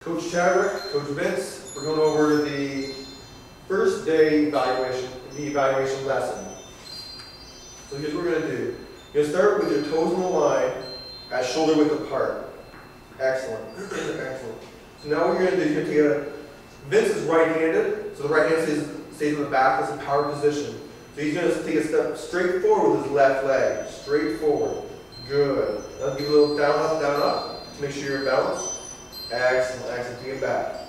Coach Chadwick, Coach Vince, we're going over the first day evaluation, the evaluation lesson. So here's what we're going to do. You're going to start with your toes in the line at shoulder width apart. Excellent. Excellent. So now what you're going to do is you're going to take Vince is right-handed, so the right hand stays in the back. That's a power position. So he's going to take a step straight forward with his left leg. Straight forward. Good. Now give a little down, up to make sure you're balanced. Excellent, excellent. Take it back.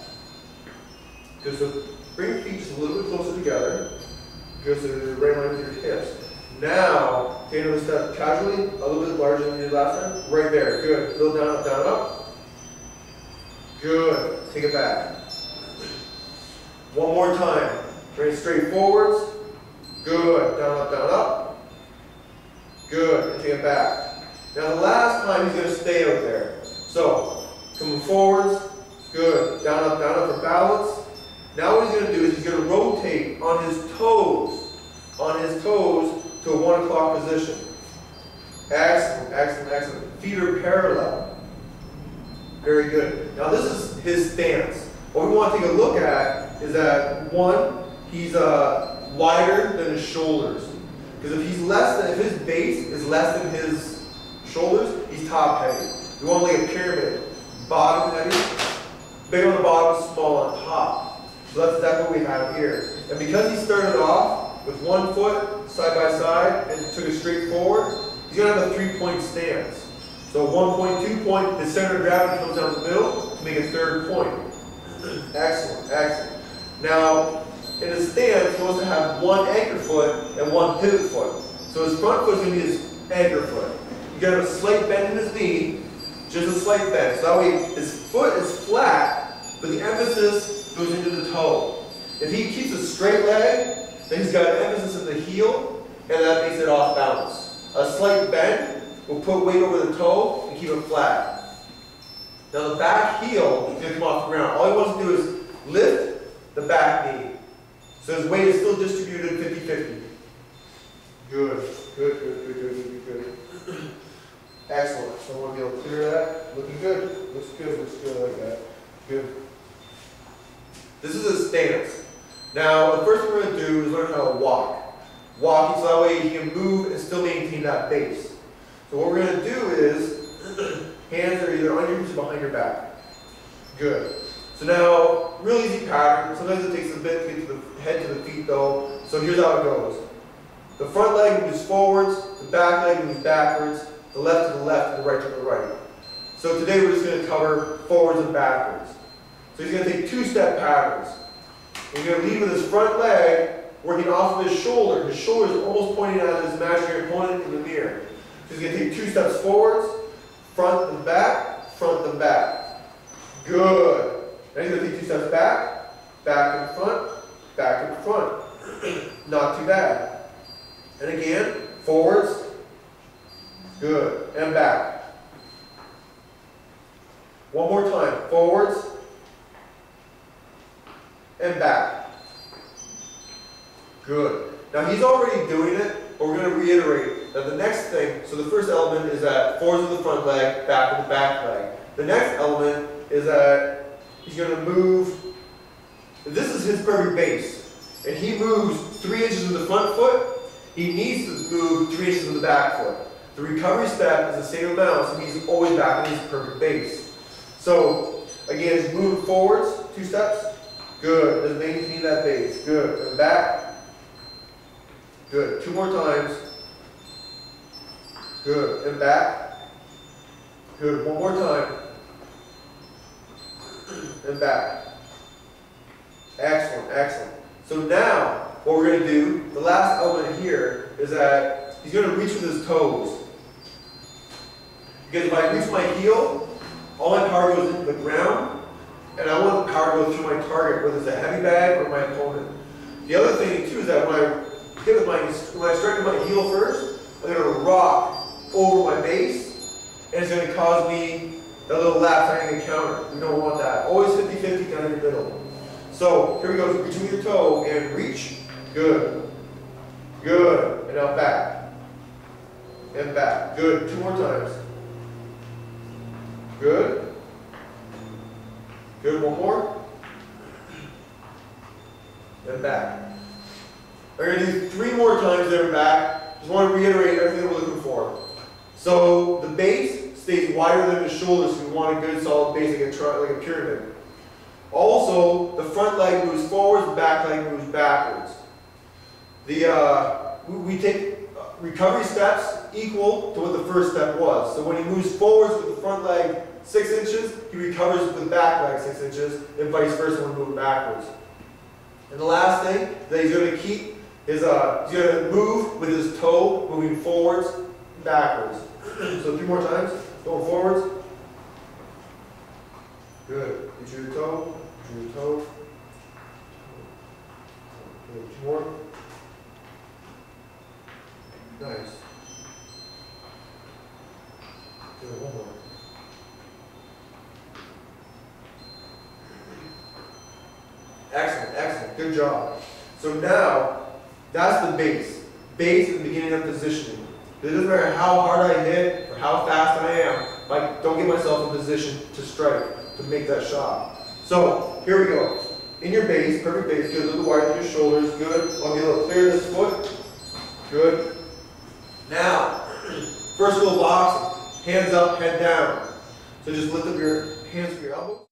Good. So bring your feet just a little bit closer together. Good. So they're right in line with your hips. Now, take another step casually, a little bit larger than you did last time. Right there. Good. A little down, up. Good. Take it back. One more time. Bring it straight forwards. Good. Down, up. Good. And take it back. Now the last time he's going to stay out there. So, coming forwards. Good. Down, up for balance. Now what he's going to do is he's going to rotate on his toes. To a 1 o'clock position. Excellent, excellent, excellent. Feet are parallel. Very good. Now this is his stance. What we want to take a look at is that one, he's wider than his shoulders. Because if his base is less than his shoulders, he's top heavy. We want like a pyramid. Bottom heavy, big on the bottom, small on top. So that's exactly what we have here. And because he started off with 1 foot side by side and took it straight forward, he's going to have a 3-point stance. So 1 point, 2 point, the center of gravity comes down the middle to make a 3rd point. Excellent, excellent. Now, in his stance, he wants to have 1 anchor foot and 1 pivot foot. So his front foot is going to be his anchor foot. He's going to have a slight bend in his knee, just a slight bend. So that way his foot is flat, but the emphasis goes into the toe. If he keeps a straight leg, then he's got an emphasis in the heel, and that makes it off balance. A slight bend will put weight over the toe and keep it flat. Now the back heel is going to come off the ground. All he wants to do is lift the back knee. So his weight is still distributed 50-50. Good. Excellent. So I want to be able to clear that. Looking good. Looks good like that. Good. This is his stance. Now, the first thing we're going to do is learn how to walk. Walking so that way he can move and still maintain that base. So what we're going to do is, hands are either on your hips or behind your back. Good. So now, real easy pattern. Sometimes it takes a bit to get to the head to the feet though. So here's how it goes. The front leg moves forwards, the back leg moves backwards, the left to the left, and the right to the right. So today we're just going to cover forwards and backwards. So he's going to take 2-step patterns. He's going to lead with his front leg, working off of his shoulder. His shoulder is almost pointing at his imaginary opponent in the mirror. So he's going to take 2 steps forwards, front and back, front and back. Good. Now he's going to take 2 steps back, back and front, back and front. Not too bad. And again, forwards. Good. And back. One more time. Forwards. And back. Good. Now he's already doing it, but we're going to reiterate that the next thing, so the first element is that forwards with the front leg, back with the back leg. The next element is that he's going to move, this is his perfect base, and he moves 3 inches with the front foot, he needs to move 3 inches with the back foot. The recovery step is the same amount, so he's always back in his perfect base. So, again, he's moving forwards, 2 steps. Good. Just maintain that base. Good. And back. Good. 2 more times. Good. And back. Good. 1 more time. And back. Excellent. Excellent. So now, what we're going to do, the last element here, is that he's going to reach with his toes. Because if I reach my heel, all my power goes into the ground. And I want the power to go through my target, whether it's a heavy bag or my opponent. The other thing too is that when I strike with my heel first, I'm going to rock over my base, and it's going to cause me that little lap hanging counter. We don't want that. Always 50-50 down in the middle. So here we go. Reach with your toe and reach. Good. Good. And now back. And back. Good. 2 more times. Good. Good, one more. Then back. We're going to do 3 more times there and back. Just want to reiterate everything we're looking for. So the base stays wider than the shoulders, so we want a good solid base like a pyramid. Also, the front leg moves forwards, the back leg moves backwards. We take recovery steps equal to what the first step was. So when he moves forwards with the front leg 6 inches, he recovers with the back leg 6 inches, and vice versa when moving backwards. And the last thing is that he's going to keep his, he's going to move with his toe moving forwards and backwards. So 3 more times, going forwards. Good. Reach your toe, reach your toe. Good. 2 more. Nice. Good, 1 more. Excellent, excellent, good job. So now, that's the base. Base at the beginning of positioning. It doesn't matter how hard I hit or how fast I am, I don't get myself in position to strike, to make that shot. So, here we go. In your base, perfect base, good, a little wider than your shoulders, good. I'll be able to clear this foot, good. Now, first little box, hands up, head down. So just lift up your hands with your elbows.